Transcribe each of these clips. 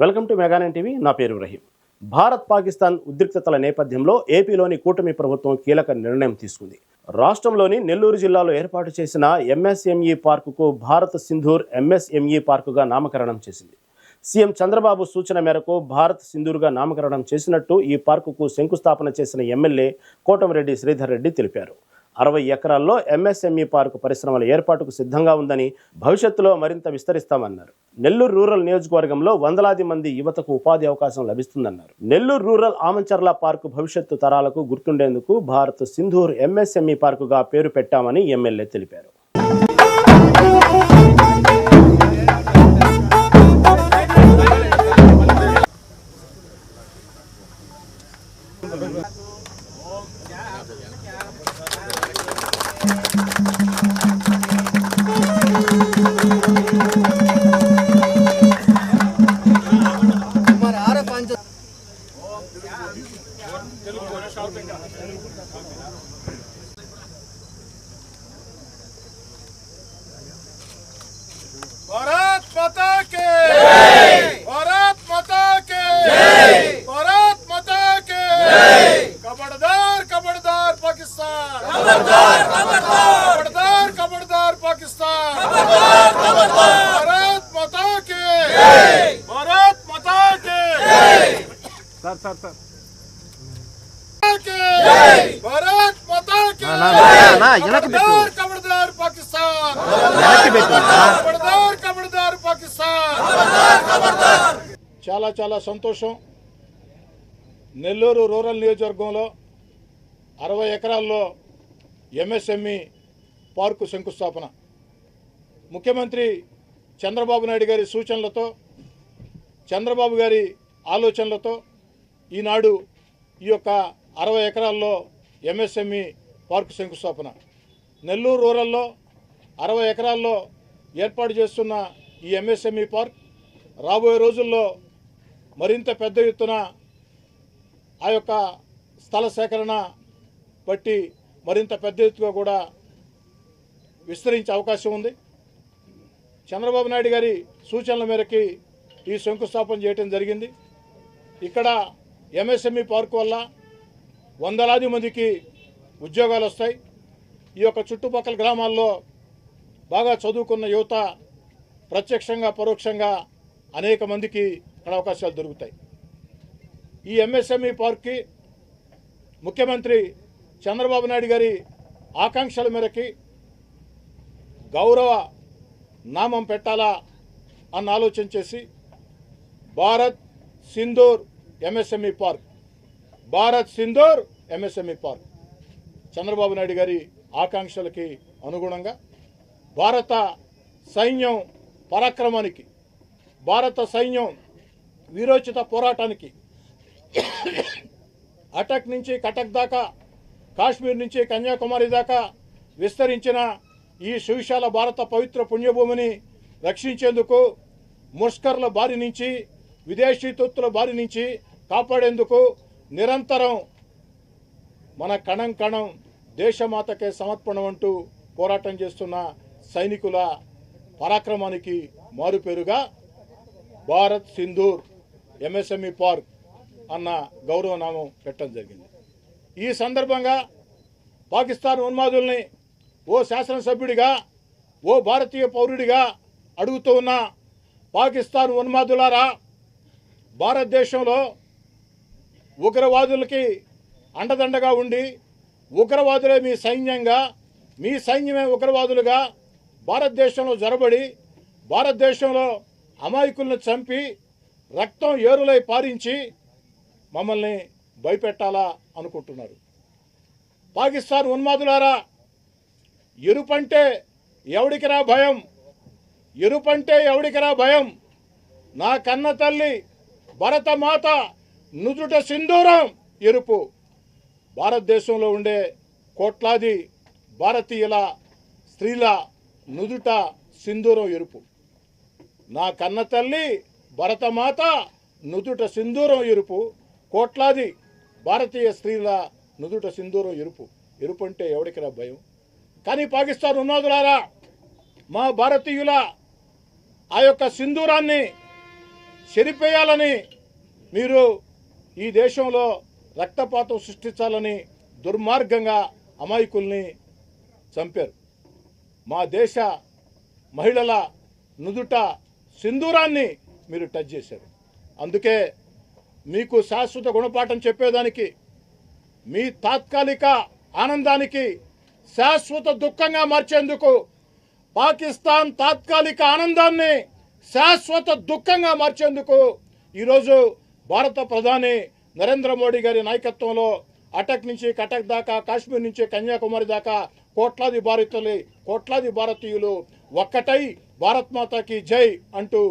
Welcome to Mega Nine TV. నా పేరు రహీం. భారత్ పాకిస్తాన్ ఉద్రిక్తతల నేపథ్యంలో ఏపీలోని కూటమి ప్రభుత్వం కీలక నిర్ణయం తీసుకుంది. రాష్ట్రంలోని నెల్లూరు జిల్లాలో ఏర్పాటు చేసిన ఎంఎస్ఎంఈ పార్కుకు భారత్ సింధూర్ ఎంఎస్ఎంఈ పార్కుగా నామకరణం చేసింది. సీఎం చంద్రబాబు సూచన మేరకు భారత్ సింధూర్గా నామకరణం చేసినట్టు ఈ పార్కుకు శంకుస్థాపన చేసిన ఎమ్మెల్యే కోటమిరెడ్డి శ్రీధర్ రెడ్డి తెలిపారు. 60 ఎకరాల్లో ఎంఎస్ఎంఈ పార్కు పరిశ్రమల ఏర్పాటుకు సిద్ధంగా ఉందని, భవిష్యత్తులో మరింత విస్తరిస్తామన్నారు. నెల్లూరు రూరల్ నియోజకవర్గంలో వందలాది మంది యువతకు ఉపాధి అవకాశం లభిస్తుందన్నారు. నెల్లూరు రూరల్ ఆమంచర్ల పార్కు భవిష్యత్తు తరాలకు గుర్తుండేందుకు భారత్ సింధూర్ ఎంఎస్ఎంఈ పార్కుగా పేరు పెట్టామని ఎమ్మెల్యే తెలిపారు. भारत माता के जय, भारत माता के जय, भारत माता के जय। खबरदार खबरदार पाकिस्तान, खबरदार खबरदार, खबरदार खबरदार पाकिस्तान, खबरदार खबरदार। भारत माता के जय, भारत माता के जय। सर सर सर भारत माता के खबरदार खबरदार पाकिस्तान, खबरदार खबरदार पाकिस्तान, खबरदार। చాలా చాలా సంతోషం. నెల్లూరు రూరల్ నియోజకవర్గంలో 60 ఎకరాల్లో ఎంఎస్ఎంఈ పార్కు శంకుస్థాపన ముఖ్యమంత్రి చంద్రబాబు నాయుడు గారి సూచనలతో, చంద్రబాబు గారి ఆలోచనలతో ఈనాడు ఈ యొక్క 60 ఎకరాల్లో ఎంఎస్ఎంఈ పార్కు శంకుస్థాపన. నెల్లూరు రూరల్లో 60 ఎకరాల్లో ఏర్పాటు చేస్తున్న ఈ ఎంఎస్ఎంఈ పార్క్ రాబోయే రోజుల్లో మరింత పెద్ద ఎత్తున ఆ యొక్క స్థల సేకరణ బట్టి మరింత పెద్ద ఎత్తుగా కూడా విస్తరించే అవకాశం ఉంది. చంద్రబాబు నాయుడు గారి సూచనల మేరకి ఈ శంకుస్థాపన చేయడం జరిగింది. ఇక్కడ ఎంఎస్ఎంఈ పార్కు వల్ల వందలాది మందికి ఉద్యోగాలు వస్తాయి. ఈ యొక్క చుట్టుపక్కల గ్రామాల్లో బాగా చదువుకున్న యువత ప్రత్యక్షంగా పరోక్షంగా అనేక మందికి ఇక్కడ అవకాశాలు దొరుకుతాయి. ఈ ఎంఎస్ఎంఈ పార్క్కి ముఖ్యమంత్రి చంద్రబాబు నాయుడు గారి ఆకాంక్షల మేరకి గౌరవ నామం పెట్టాలా అన్న ఆలోచన చేసి Bharat Sindoor MSME park, Bharat Sindoor MSME park Chandrababu Naidu గారి ఆకాంక్షలకి అనుగుణంగా భారత సైన్యం పరాక్రమానికి, భారత సైన్యం వీరోచిత పోరాటానికి అటక్ నుంచి కటక్ దాకా, కాశ్మీర్ నుంచి కన్యాకుమారి దాకా విస్తరించిన ఈ సువిశాల భారత పవిత్ర పుణ్యభూమిని రక్షించేందుకు, ముష్కర్ల బారి నుంచి, విదేశీ తొత్తుల బారి నుంచి కాపాడేందుకు నిరంతరం మన కణం కణం దేశమాతకే సమర్పణం అంటూ పోరాటం చేస్తున్న సైనికుల పరాక్రమానికి మారుపేరుగా భారత్ సింధూర్ ఎంఎస్ఎంఈ పార్క్ అన్న గౌరవనామం పెట్టడం జరిగింది. ఈ సందర్భంగా పాకిస్తాన్ ఉన్మాదుల్ని ఓ శాసనసభ్యుడిగా, ఓ భారతీయ పౌరుడిగా అడుగుతూ ఉన్న పాకిస్తాన్ ఉన్మాదులారా, భారతదేశంలో ఉగ్రవాదులకి అండదండగా ఉండి ఉగ్రవాదులే మీ సైన్యంగా, మీ సైన్యమే ఉగ్రవాదులుగా భారతదేశంలో జొరబడి భారతదేశంలో అమాయకులను చంపి రక్తం ఏరులై పారించి మమ్మల్ని భయపెట్టాలా అనుకుంటున్నారు. పాకిస్తాన్ ఉన్మాదులారా, ఎరుపంటే ఎవడికిరా భయం, ఎరుపంటే ఎవడికిరా భయం. నా కన్న తల్లి భరతమాత నుదుట సింధూరం ఎరుపు. భారతదేశంలో ఉండే కోట్లాది భారతీయుల స్త్రీల నుదుట సింధూరం ఎరుపు. నా కన్న తల్లి భరతమాత నుదుట సింధూరం ఎరుపు. కోట్లాది భారతీయ స్త్రీల నుదుట సింధూరం ఎరుపు. ఎరుపు అంటే ఎవడికిరా భయం. కానీ పాకిస్తాన్ ఉన్మాదులారా, మా భారతీయుల ఆ యొక్క సింధూరాన్ని చెరిపేయాలని మీరు ఈ దేశంలో రక్తపాతం సృష్టించాలని దుర్మార్గంగా అమాయకుల్ని చంపారు. మా దేశ మహిళల నుదుట సింధూరాన్ని మీరు టచ్ చేశారు. అందుకే మీకు శాశ్వత గుణపాఠం చెప్పేదానికి, మీ తాత్కాలిక ఆనందానికి శాశ్వత దుఃఖంగా మార్చేందుకు, పాకిస్తాన్ తాత్కాలిక ఆనందాన్ని శాశ్వత దుఃఖంగా మార్చేందుకు ఈరోజు భారత ప్రధాని నరేంద్ర మోడీ గారి నాయకత్వంలో అటక్ నుంచి కటక్ దాకా, కాశ్మీర్ నుంచి కన్యాకుమారి దాకా కోట్లాది భారతీయులు ఒక్కటై భారత్ మాతాకి జై అంటూ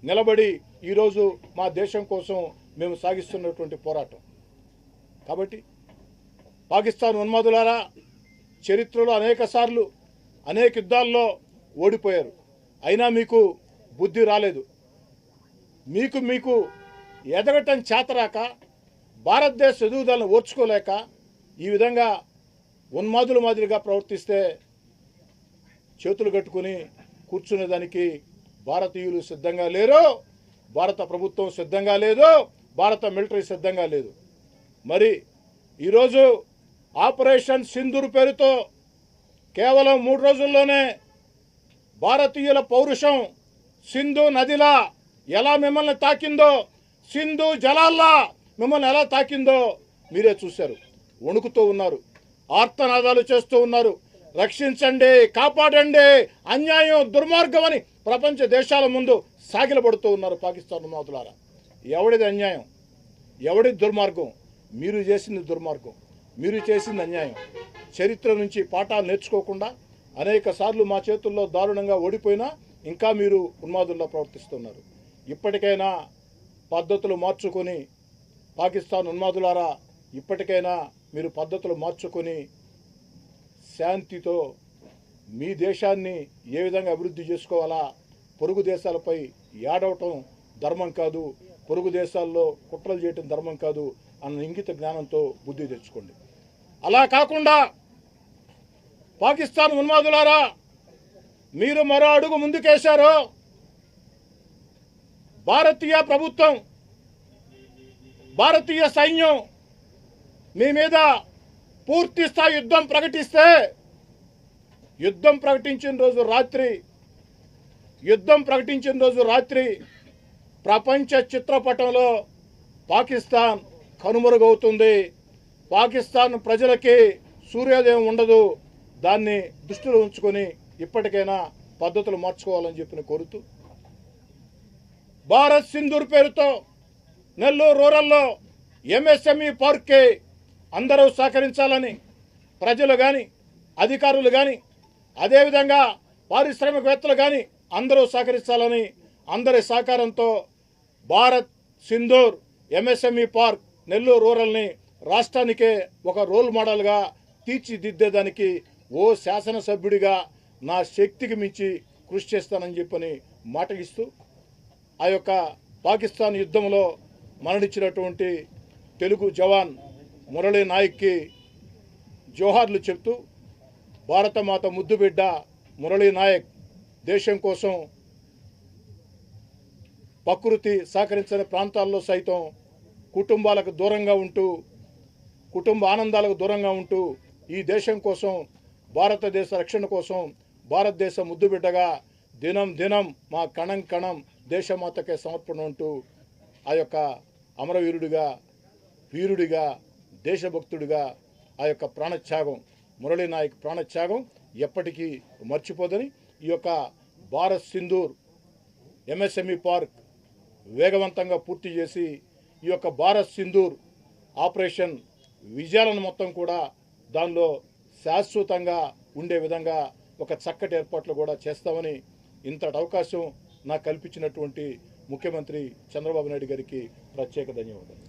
నిలబడి ఈరోజు మా దేశం కోసం మేము సాగిస్తున్నటువంటి పోరాటం. కాబట్టి పాకిస్తాన్ ఉన్మాదులారా, చరిత్రలో అనేక సార్లు అనేక యుద్ధాల్లో ఓడిపోయారు. అయినా మీకు బుద్ధి రాలేదు. మీకు ఎదగటం చేతరాక, భారతదేశ ఎదుగుదలను ఓర్చుకోలేక ఈ విధంగా ఉన్మాదుల మాదిరిగా ప్రవర్తిస్తే చేతులు కట్టుకుని కూర్చునేదానికి భారతీయులు సిద్ధంగా లేరు, భారత ప్రభుత్వం సిద్ధంగా లేదు, భారత మిలిటరీ సిద్ధంగా లేదు. మరి ఈరోజు ఆపరేషన్ సింధూర్ పేరుతో కేవలం 3 రోజుల్లోనే భారతీయుల పౌరుషం సింధు నదిలా ఎలా మిమ్మల్ని తాకిందో, సింధు జలాల్లా మిమ్మల్ని ఎలా తాకిందో మీరే చూశారు. వణుకుతూ ఉన్నారు, ఆర్తనాదాలు చేస్తూ ఉన్నారు. రక్షించండి, కాపాడండి, అన్యాయం, దుర్మార్గం అని ప్రపంచ దేశాల ముందు సాగిలపడుతూ ఉన్నారు పాకిస్తాన్ ఉన్మాదులారా. ఎవడిది అన్యాయం, ఎవడిది దుర్మార్గం? మీరు చేసింది దుర్మార్గం, మీరు చేసింది అన్యాయం. చరిత్ర నుంచి పాఠాలు నేర్చుకోకుండా అనేక సార్లు మా చేతుల్లో దారుణంగా ఓడిపోయినా ఇంకా మీరు ఉన్మాదుల్లో ప్రవర్తిస్తున్నారు. ఇప్పటికైనా పద్ధతులు మార్చుకొని, పాకిస్తాన్ ఉన్మాదులారా, ఇప్పటికైనా మీరు పద్ధతులు మార్చుకొని శాంతితో మీ దేశాన్ని ఏ విధంగా అభివృద్ధి చేసుకోవాలా, పొరుగు దేశాలపై ఏడవటం ధర్మం కాదు, పొరుగు దేశాల్లో కుట్రలు చేయటం ధర్మం కాదు అన్న ఇంగిత జ్ఞానంతో బుద్ధి తెచ్చుకోండి. అలా కాకుండా పాకిస్తాన్ ఉన్మాదులారా, మీరు మరో అడుగు ముందుకేశారు. భారతీయ ప్రభుత్వం, భారతీయ సైన్యం మీ మీద పూర్తి స్థాయి యుద్ధం ప్రకటిస్తే, యుద్ధం ప్రకటించిన రోజు రాత్రి ప్రపంచ చిత్రపటంలో పాకిస్తాన్ కనుమరుగవుతుంది. పాకిస్తాన్ ప్రజలకి సూర్యోదయం ఉండదు. దాన్ని దృష్టిలో ఉంచుకొని ఇప్పటికైనా పద్ధతులు మార్చుకోవాలని చెప్పి కోరుతూ, భారత్ సింధూర్ పేరుతో నెల్లూరు రూరల్లో ఎంఎస్ఎంఈ పార్క్కి అందరూ సహకరించాలని ప్రజలు కానీ, అధికారులు కానీ, అదేవిధంగా పారిశ్రామికవేత్తలు కానీ అందరూ సహకరించాలని, అందరి సహకారంతో భారత్ సింధూర్ ఎంఎస్ఎంఈ పార్క్ నెల్లూరు రూరల్ని రాష్ట్రానికే ఒక రోల్ మోడల్గా తీర్చిదిద్దేదానికి ఓ శాసనసభ్యుడిగా నా శక్తికి మించి కృషి చేస్తానని చెప్పని మాట ఇస్తూ, ఆ యొక్క పాకిస్తాన్ యుద్ధంలో మరణించినటువంటి తెలుగు జవాన్ మురళీ నాయక్కి జోహార్లు చెప్తూ, భారతమాత ముద్దుబిడ్డ మురళీ నాయక్ దేశం కోసం ప్రకృతి సహకరించని ప్రాంతాల్లో సైతం కుటుంబాలకు దూరంగా ఉంటూ, కుటుంబ ఆనందాలకు దూరంగా ఉంటూ ఈ దేశం కోసం, భారతదేశ రక్షణ కోసం భారతదేశ ముద్దుబిడ్డగా దినం మా కణం కణం దేశమాతకే సమర్పణ ఉంటూ ఆ యొక్క అమరవీరుడిగా, వీరుడిగా, దేశభక్తుడిగా ఆ యొక్క ప్రాణత్యాగం, మురళీ నాయక్ ప్రాణత్యాగం ఎప్పటికీ మర్చిపోదని, ఈ యొక్క భారత్ సింధూర్ ఎంఎస్ఎంఈ పార్క్ వేగవంతంగా పూర్తి చేసి ఈ యొక్క భారత్ సింధూర్ ఆపరేషన్ విజయాలను మొత్తం కూడా దానిలో శాశ్వతంగా ఉండే విధంగా ఒక చక్కటి ఏర్పాట్లు కూడా చేస్తామని, ఇంతటి అవకాశం నాకు కల్పించినటువంటి ముఖ్యమంత్రి చంద్రబాబు నాయుడు గారికి ప్రత్యేక ధన్యవాదాలు.